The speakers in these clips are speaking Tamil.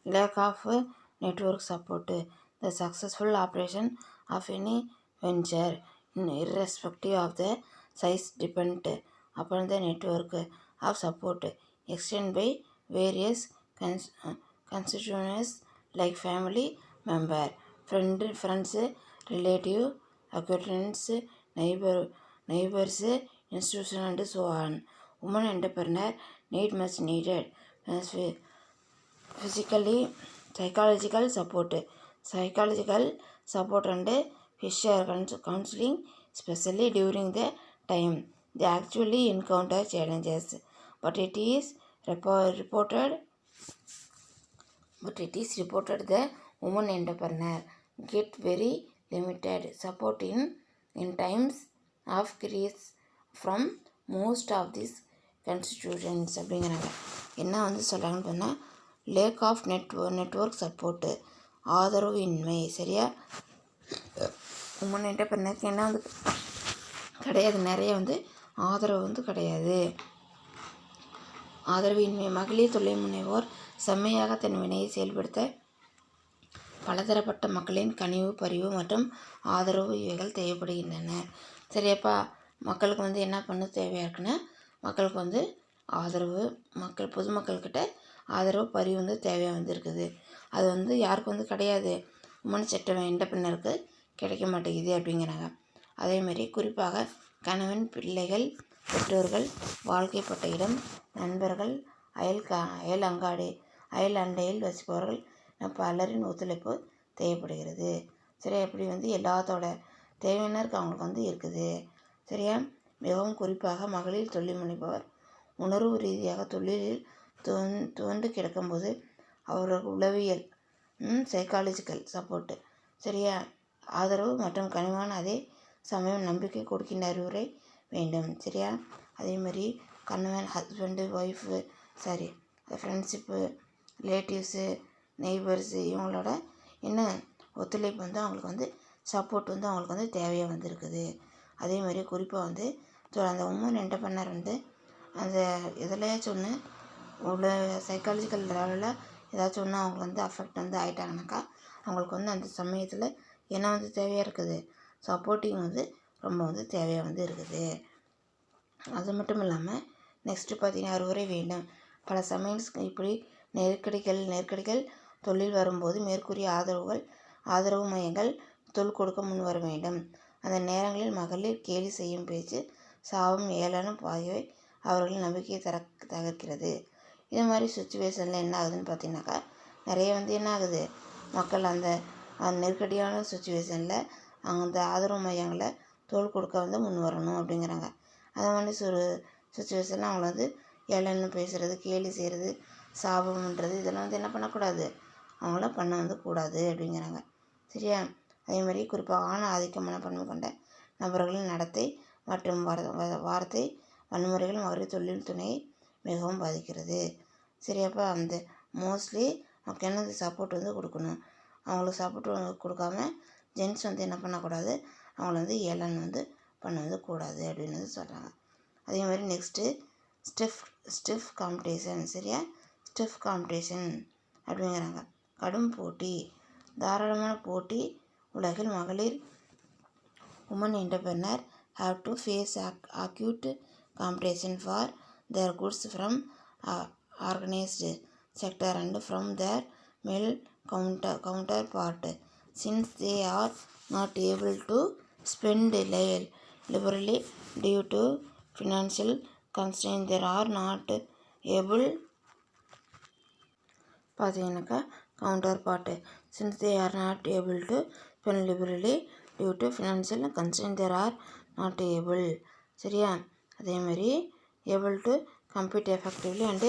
lack of network support. The successful operation of any venture, irrespective of the size, depend upon the network of support extended by various constituents like family member, friends, relative, acquaintance, neighbors, institution, and so on. Women entrepreneur need much needed physically psychological support and fisher counseling, especially during the time they actually encounter challenges. But it is reported the woman entrepreneur get very limited support in times of crisis from most of these constitutions. அப்படிங்கிறாங்க. என்ன சொல்கிறாங்கன்னு சொன்னால், லேக் ஆஃப் நெட்ஒர்க் சப்போர்ட்டு, ஆதரவு இன்மை. சரியா, உமன் என்டர்பிரனருக்கு என்ன கிடையாது, நிறைய ஆதரவு கிடையாது. ஆதரவு இன்மை. மகளிர் தொழில் முனைவோர் செம்மையாக தன் வினையை செயல்படுத்த பலதரப்பட்ட மக்களின் கனிவு, பரிவு மற்றும் ஆதரவு இவைகள் தேவைப்படுகின்றன. சரியாப்பா, மக்களுக்கு என்ன பண்ண தேவையாக இருக்குன்னா, மக்களுக்கு ஆதரவு, பொதுமக்கள்கிட்ட ஆதரவு, பரிவு தேவையாக இருக்குது. அது யாருக்கு கிடையாது, உமன் என்டர்பிரனருக்கு கிடைக்க மாட்டேங்குது அப்படிங்கிறாங்க. அதேமாரி குறிப்பாக கணவன், பிள்ளைகள், பெற்றோர்கள், வாழ்க்கைப்பட்ட இடம், நண்பர்கள், அயல் அண்டையில் வசிப்பவர்கள் பலரின் ஒத்துழைப்பு தேவைப்படுகிறது. சரியா, இப்படி எல்லாத்தோட தேவையினருக்கு அவங்களுக்கு இருக்குது. சரியா, மிகவும் குறிப்பாக மகளிர் தொழில் முனைப்பவர் உணர்வு ரீதியாக தொழிலில் துவண்டு கிடக்கும்போது அவர்கள் உளவியல் சைக்காலஜிக்கல் சப்போர்ட்டு, சரியா, ஆதரவு மற்றும் கனிவான அதே சமயம் நம்பிக்கை கொடுக்கின்ற அறிவுரை வேண்டும். சரியா, அதேமாதிரி கணவன், husband, wife, friendship, relatives, neighbours இவங்களோட ஒத்துழைப்பு அவங்களுக்கு சப்போர்ட் அவங்களுக்கு தேவையாக இருக்குது. அதேமாதிரி குறிப்பாக அந்த உமன் என்டர்பிரனர் அந்த எதுலையாச்சும் ஒன்று உள்ள சைக்காலஜிக்கல் லெவலில் ஏதாச்சும் ஒன்று அவங்க அஃபெக்ட் ஆகிட்டாங்கனாக்கா அவங்களுக்கு அந்த சமயத்தில் என்ன தேவையாக இருக்குது, சப்போர்ட்டிங் ரொம்ப தேவையாக இருக்குது. அது மட்டும் இல்லாமல் நெக்ஸ்ட்டு பார்த்திங்கன்னா, அறிவுரை வேண்டும். பல சமயம் இப்படி நெருக்கடிகள் தொழில் வரும்போது மேற்கூறிய ஆதரவு மையங்கள் தொழில் கொடுக்க முன் வர வேண்டும். அந்த நேரங்களில் மகளிர் கேலி செய்யும் பேச்சு, சாபம், ஏளனம் ஆகியவை அவர்களின் நம்பிக்கையை தகர்க்கிறது. இது மாதிரி சுச்சுவேஷனில் என்ன ஆகுதுன்னு பார்த்தீங்கன்னாக்கா, நிறைய என்ன ஆகுது, மக்கள் அந்த நெருக்கடியான சுச்சுவேஷனில் அந்த ஆதரவு மையங்களை தொழில் கொடுக்க முன் வரணும் அப்படிங்கிறாங்க. அது மாதிரி ஒரு சுச்சுவேஷனில் அவங்கள ஏளனம் பேசுகிறது, கேலி செய்கிறது, சாபம்ன்றது இதெல்லாம் என்ன பண்ணக்கூடாது, அவங்கள பண்ண கூடாது அப்படிங்கிறாங்க. சரியா, அதே மாதிரி குறிப்பாக ஆண் ஆதிக்க மனப்பான்மை கொண்ட நபர்களின் நடத்தை மற்றும் வார்த்தை வன்முறைகள் மகளிர் தொழில் துணையை மிகவும் பாதிக்கிறது. சரியாப்பா, அந்த மோஸ்ட்லி நமக்கு சப்போர்ட் கொடுக்கணும். அவங்களுக்கு சப்போர்ட் கொடுக்காம ஜென்ஸ் என்ன பண்ணக்கூடாது, அவங்கள ஏளனம் பண்ணக்கூடாது அப்படின்னு சொல்கிறாங்க. அதே மாதிரி நெக்ஸ்ட்டு ஸ்டிஃப் காம்படிஷன். சரியா, ஸ்டிஃப் காம்படிஷன் அப்படிங்கிறாங்க. கடும் போட்டி, தாராளமான போட்டி உலகில் மகளிர் woman entrepreneur have to face acute competition for their goods from organized sector and from their male counterpart, since they are not able to spend liberally due to financial constraints. They are not able பார்த்தீங்கன்னாக்கா counterpart, since they are not able to spend liberally due to financial constraints. They are not able. சரியா, அதே மாதிரி able to compete effectively and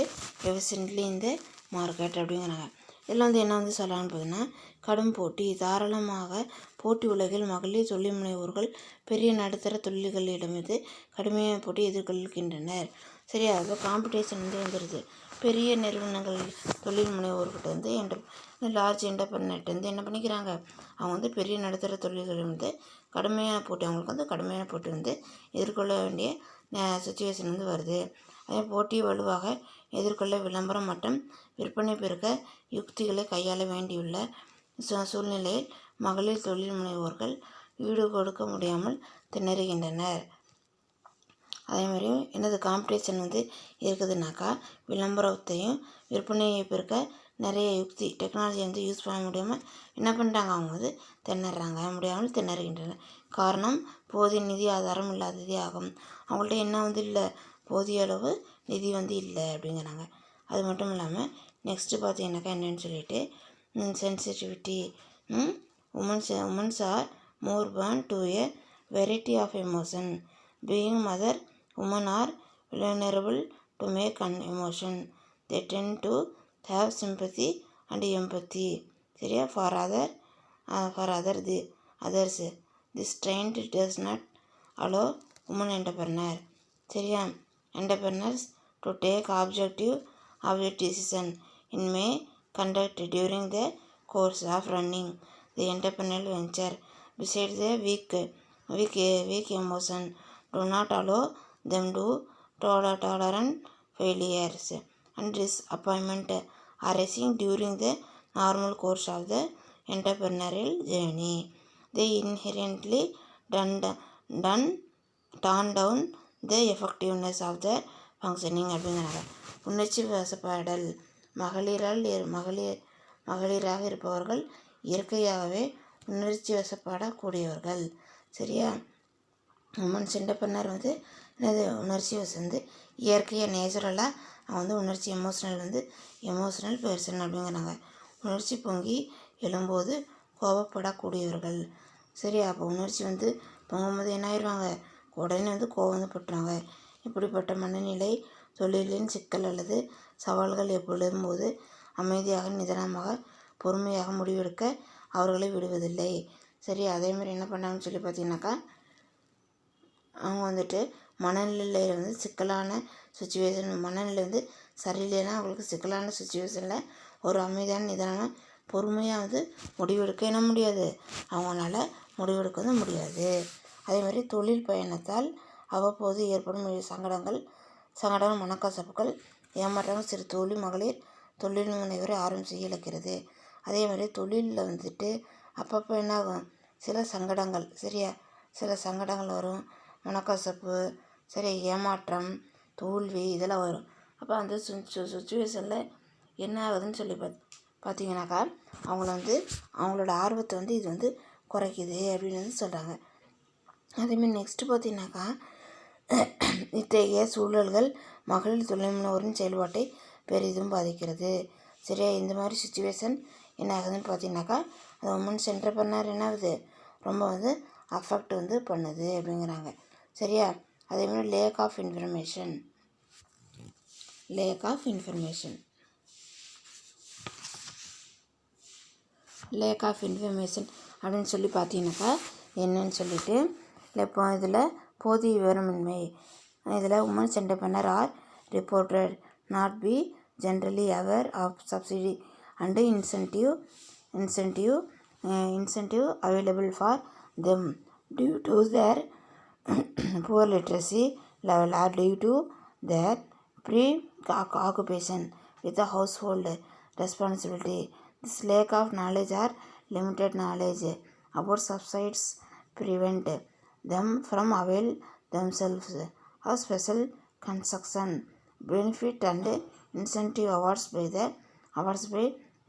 efficiently in the market அப்படிங்கிறாங்க. இதில் என்ன சொல்லலாம்னு பார்த்தீங்கன்னா, கடும் போட்டி, தாராளமாக போட்டி உலகில் மகளிர் தொழில் முனைவோர்கள் பெரிய நடுத்தர தொழில்களிடமிருந்து கடுமையான போட்டி எதிர்கொள்கின்றனர். சரியா, அது காம்படிஷன் வந்துடுது. பெரிய நிறுவனங்கள் தொழில் முனைவோர்கிட்ட லார்ஜ் என்டர்பிரனர்கிட்ட என்ன பண்ணிக்கிறாங்க, அவங்க பெரிய நடுத்தர தொழில்களிலிருந்து கடுமையான போட்டி, அவங்களுக்கு கடுமையான போட்டி எதிர்கொள்ள வேண்டிய சுச்சுவேஷன் வருது. அதே போட்டி வலுவாக எதிர்கொள்ள விளம்பரம் மற்றும் விற்பனை பெருக்க யுக்திகளை கையாள வேண்டியுள்ள சூழ்நிலையில் மகளிர் தொழில் முனைவோர்கள் ஈடு கொடுக்க முடியாமல் திணறுகின்றனர். அதேமாதிரி என்னது காம்படிஷன் இருக்குதுனாக்கா விளம்பரத்தையும் விற்பனையை பெருக்க நிறைய யுக்தி டெக்னாலஜி யூஸ் பண்ண முடியாமல் என்ன பண்ணுறாங்க, அவங்க திணறாங்க, முடியாமல் திணறுகின்றனர். காரணம் போதிய நிதி ஆதாரம் இல்லாததே ஆகும். அவங்கள்ட்ட என்ன இல்லை, போதிய அளவு நிதி இல்லை அப்படிங்கிறாங்க. அது மட்டும் இல்லாமல் நெக்ஸ்ட்டு பார்த்தீங்கன்னாக்கா என்னன்னு சொல்லிட்டு sensitivity women's are more born to a variety of emotion. Being mother, women are vulnerable to make an emotion. They tend to have sympathy and empathy. சரியா? for others. This trend does not allow women entrepreneur. சரியா? entrepreneurs to take objective decision in may conduct during the course of running the entrepreneurial venture. Besides the weak emotion do not allow them to tolerate failures and disappointment arising during the normal course of the entrepreneurial journey. They inherently turn down the effectiveness of the functioning அப்படிங்கிறாங்க. உணர்ச்சி வசப்பாடல் மகளிராக இருப்பவர்கள் இயற்கையாகவே உணர்ச்சி வசப்படக்கூடியவர்கள். சரியா? உமன்ஸ் என்டர்பிரனர் என்னது உணர்ச்சி வசந்து இயற்கையாக நேச்சுரலாக அவன் உணர்ச்சி எமோஷனல் பெர்சன் அப்படிங்கிறாங்க. உணர்ச்சி பொங்கி எழும்போது கோபப்படக்கூடியவர்கள். சரியா? அப்போ உணர்ச்சி பொங்கும்போது என்ன ஆயிடுவாங்க, உடனே கோபம் பட்டுறாங்க. இப்படிப்பட்ட மனநிலை தொழிலின் சிக்கல் அல்லது சவால்கள் எப்பொழுதும் போது அமைதியாக நிதானமாக பொறுமையாக முடிவெடுக்க அவர்களை விடுவதில்லை. சரி, அதேமாதிரி என்ன பண்ணாங்கன்னு சொல்லி பார்த்தீங்கன்னாக்கா அவங்க மனநிலையில் சிக்கலான சுச்சுவேஷன் மனநிலை சரியில்லைன்னா அவங்களுக்கு சிக்கலான சுச்சுவேஷனில் ஒரு அமைதியான நிதானமான பொறுமையாக முடிவெடுக்க என்ன முடியாது, அவங்களால முடிவெடுக்க முடியாது. அதேமாதிரி தொழில் பயணத்தால் அவ்வப்போது ஏற்படும் சங்கடங்கள் மனக்கசப்புகள் ஏமாற்றங்கள் சிறு மகளிர் தொழில் முனைவரை ஆர்வம் செய்ய இழக்கிறது. அதேமாதிரி தொழிலில் அப்பப்போ என்ன ஆகும், சில சங்கடங்கள். சரியா? சில சங்கடங்கள் வரும், மனக்கசப்பு, சரி, ஏமாற்றம், தோல்வி இதெல்லாம் வரும். அப்போ அந்த சுச்சுவேஷனில் என்ன ஆகுதுன்னு சொல்லி பார்த்தீங்கன்னாக்கா அவங்கள அவங்களோட ஆர்வத்தை இது குறைக்குது அப்படின்னு சொல்கிறாங்க. அதேமாதிரி நெக்ஸ்ட்டு பார்த்தீங்கன்னாக்கா இத்தகைய சூழல்கள் மகளிர் தொழில் முனைவோரின் செயல்பாட்டை பெரிதும் பாதிக்கிறது. சரியா? இந்த மாதிரி சுச்சுவேஷன் என்ன ஆகுதுன்னு பார்த்தீங்கன்னாக்கா அந்த உமன்ஸ் என்டர்பிரனர் என்ன ஆகுது, ரொம்ப அஃபெக்ட் பண்ணுது அப்படிங்கிறாங்க. சரியா? அதேமாதிரி லேக் ஆஃப் இன்ஃபர்மேஷன் அப்படின்னு சொல்லி பார்த்தீங்கன்னாக்கா என்னன்னு சொல்லிட்டு இப்போ இதில் போதிய விவரமின்மை. இதில் women's entrepreneur are reported not be generally aware of subsidy and incentive available for them due to their poor literacy level or due to their preoccupation with the household responsibility. This lack of knowledge or limited knowledge about subsidies prevent them from avail themselves of special construction benefit and incentive awards by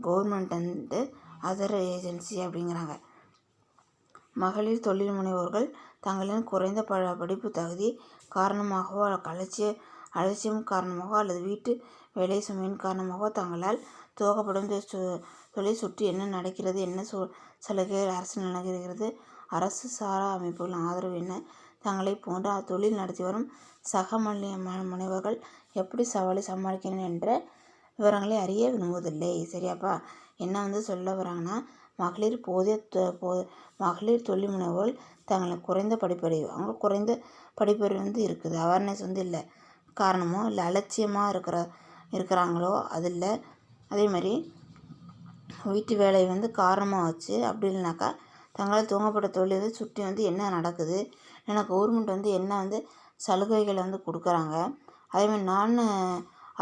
government and other agency அப்படிங்கிறாங்க. மகளிர் தொழில் முனைவோர்கள் தங்களின் குறைந்த படிப்பு தகுதி காரணமாகவோ அலட்சியம் காரணமாகவோ அல்லது வீட்டு வேலை சுமையின் காரணமாகவோ தங்களால் துவக்கப்படும் தொழில் சுற்றி என்ன நடக்கிறது, என்ன சலுகைகள் அரசு நல்கிறது, அரசு சாரா அமைப்புகளின் ஆதரவு என்ன, தங்களை போன்ற தொழில் நடத்தி வரும் சக முனைவர்கள் எப்படி சவாலை சமாளிக்கணும் என்ற விவரங்களை அறிய விரும்புவதில்லை. சரியாப்பா? என்ன சொல்ல வராங்கன்னா மகளிர் தொழில் முனைவோர்கள் தங்களை குறைந்த படிப்பறிவு அவங்க குறைந்த படிப்பறிவு இருக்குது, அவேர்னஸ் இல்லை, காரணமோ இல்லை அலட்சியமாக இருக்கிறாங்களோ அது இல்லை. அதே மாதிரி வீட்டு வேலை காரணமாக வச்சு அப்படி இல்லைனாக்கா தங்களால் துவங்கப்பட்ட தொழில் சுற்றி என்ன நடக்குது, ஏன்னா கவர்மெண்ட் என்ன சலுகைகளை கொடுக்குறாங்க, அதேமாதிரி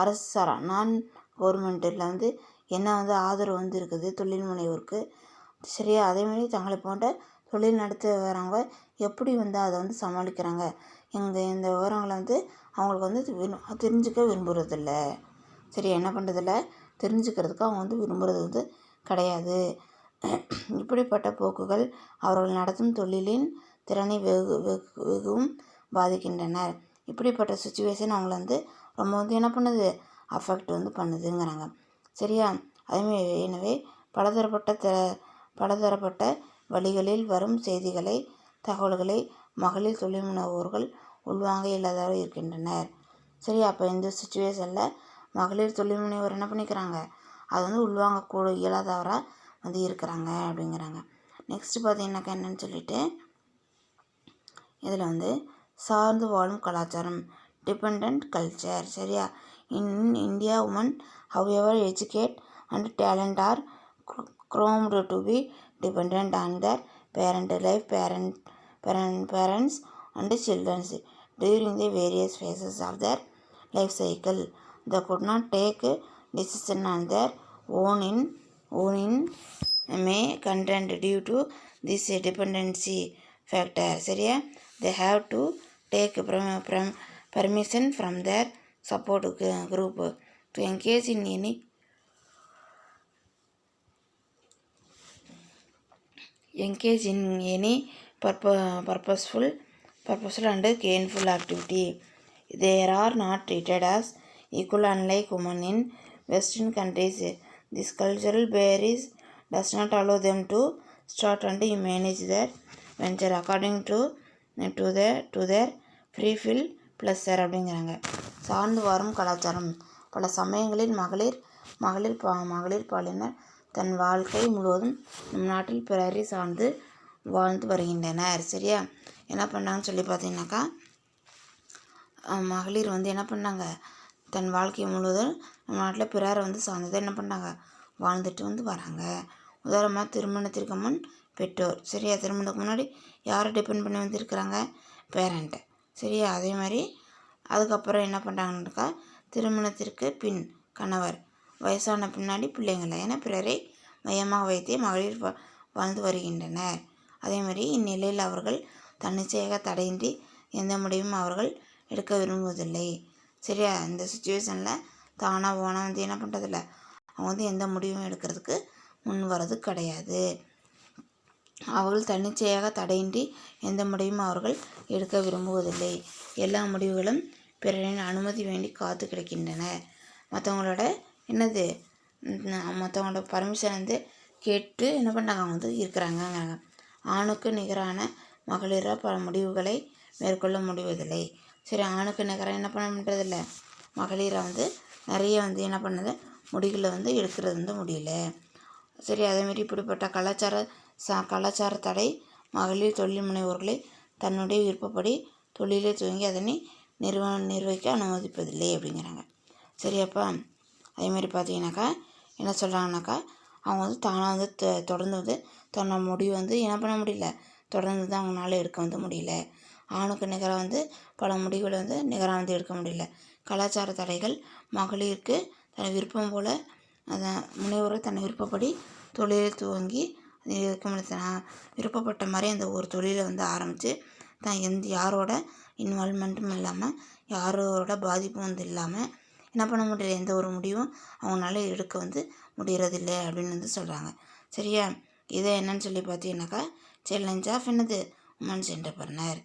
அரசு சாரா நான் கவர்மெண்ட்டில் வந்து என்ன வந்து ஆதரவு வந்து இருக்குது தொழில் முனைவோருக்கு. சரியா, அதேமாதிரி தங்களை போன்ற தொழில் நடத்த வரவங்க எப்படி வந்து அதை வந்து சமாளிக்கிறாங்க, இந்த விவரங்களை வந்து அவங்களுக்கு வந்து தெரிஞ்சுக்க விரும்புகிறதில்ல. சரி, என்ன பண்ணுறதில்ல, தெரிஞ்சுக்கிறதுக்கு அவங்க வந்து விரும்புகிறது வந்து கிடையாது. இப்படிப்பட்ட போக்குகள் அவர்கள் நடத்தும் தொழிலின் திறனை வெகுவும் பாதிக்கின்றனர். இப்படிப்பட்ட சுச்சுவேஷன் அவங்கள வந்து ரொம்ப வந்து என்ன பண்ணுது, அஃபெக்ட் வந்து பண்ணுதுங்கிறாங்க. சரியா, அதேமாதிரி எனவே பலதரப்பட்ட வழிகளில் வரும் செய்திகளை தகவல்களை மகளிர் தொழில் முனைவோர்கள் உள்வாங்க இல்லாதவர்கள் இருக்கின்றனர். சரியா, அப்போ இந்த சுச்சுவேஷனில் மகளிர் தொழில் முனைவோர் என்ன பண்ணிக்கிறாங்க, அது வந்து உள்வாங்கக்கூட இயலாதவராக வந்து இருக்கிறாங்க அப்படிங்கிறாங்க. நெக்ஸ்ட் பார்த்தீங்கன்னாக்கா என்னன்னு சொல்லிட்டு இதில் வந்து சார்ந்து வாழும் கலாச்சாரம், டிபெண்ட் கல்ச்சர். சரியா, in India woman however educate and talent are groomed to be dependent on their parents and children during the various phases of their life cycle. They could not take decision on their own in may content due to this dependency factor. சரியா, they have to take permission from their support group to engage in any purposeful and gainful activity. They are not treated as equal unlike women in Western countries. This cultural barrier does not allow them to start and manage their venture according to their free will pleasure அப்படிங்கிறாங்க. சார்ந்து வரும் கலாச்சாரம், பல சமயங்களில் மகளிர் பாலினர் தன் வாழ்க்கை முழுவதும் நம் நாட்டில் பிறரை சார்ந்து வாழ்ந்து வருகின்றனர். சரியா, என்ன பண்ணாங்கன்னு சொல்லி பார்த்தீங்கன்னாக்கா மகளிர் வந்து என்ன பண்ணாங்க, தன் வாழ்க்கை முழுவதும் நம்ம நாட்டில் பிறரை வந்து சார்ந்து என்ன பண்ணாங்க, வாழ்ந்துட்டு வந்து வராங்க. உதாரணமாக திருமணத்திற்கு முன் பெற்றோர். சரியா, திருமணத்துக்கு முன்னாடி யாரை டிபெண்ட் பண்ணி வந்துருக்கிறாங்க, பேரண்ட்டை. சரியா, அதே மாதிரி அதுக்கப்புறம் என்ன பண்ணுறாங்கன்னாக்கா திருமணத்திற்கு பின் கணவர், வயசான பின்னாடி பிள்ளைங்களை என பிறரை மையமாக வைத்தே மகளிர் வாழ்ந்து வருகின்றனர். அதேமாதிரி இந்நிலையில் அவர்கள் தன்னிச்சையாக தடையின்றி எந்த முடிவும் அவர்கள் எடுக்க விரும்புவதில்லை. சரியா, இந்த சுச்சுவேஷனில் தானாக போனால் வந்து என்ன பண்ணுறதில்ல, அவங்க வந்து எந்த முடிவும் எடுக்கிறதுக்கு முன் வர்றது கிடையாது. அவர்கள் தன்னிச்சையாக தடையின்றி எந்த முடிவும் அவர்கள் எடுக்க விரும்புவதில்லை. எல்லா முடிவுகளும் பிறரின் அனுமதி வேண்டி காத்து கிடக்கின்றன. மற்றவங்களோட பர்மிஷன் வந்து கேட்டு என்ன பண்ணுறாங்க, அவங்க வந்து இருக்கிறாங்கங்கிறாங்க. ஆணுக்கு நிகரான மகளிராக பல முடிவுகளை மேற்கொள்ள முடிவதில்லை. சரி, ஆணுக்கு நிகராக என்ன பண்ண முடியறதில்லை, மகளிரை வந்து நிறைய வந்து என்ன பண்ணுது, முடிகளை வந்து எடுக்கிறது வந்து முடியல. சரி, அதேமாரி இப்படிப்பட்ட கலாச்சார தடை மகளிர் தொழில் முனைவோர்களை தன்னுடைய விருப்பப்படி தொழிலை துவங்கி அதனை நிர்வகிக்க அனுமதிப்பதில்லை அப்படிங்கிறாங்க. சரியாப்பா, அதேமாதிரி பார்த்தீங்கன்னாக்கா என்ன சொல்கிறாங்கனாக்கா அவங்க வந்து தானாக வந்து தொடர்ந்து வந்து தன்னோட முடிவு வந்து என்ன பண்ண முடியல, தொடர்ந்து தான் அவங்களால எடுக்க வந்து முடியல. ஆணுக்கு நிகராக வந்து பல முடிவுகளை வந்து நிகராக வந்து எடுக்க முடியல. கலாச்சார தடைகள் மகளிருக்கு தன் விருப்பம் போல் முனைவோர் தன்னை விருப்பப்படி தொழிலை துவங்கி இருக்க முடியாது. விருப்பப்பட்ட மாதிரி அந்த ஒரு தொழிலை வந்து ஆரம்பித்து தான் யாரோட இன்வால்மெண்ட்டும் இல்லாமல் யாரோட பாதிப்பும் வந்து இல்லாமல் என்ன பண்ண முடியல, எந்த ஒரு முடிவும் அவங்களால எடுக்க வந்து முடியறதில்லை அப்படின்னு வந்து சொல்கிறாங்க. சரியா, இதை என்னன்னு சொல்லி பார்த்தீங்கன்னாக்கா சேலஞ்ச் ஆஃப் உமன்ஸ் என்டர்பிரனர்.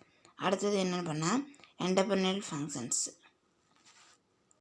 அடுத்தது என்னென்னு பண்ணால் என்டர்பிரனல் ஃபங்க்ஷன்ஸ்.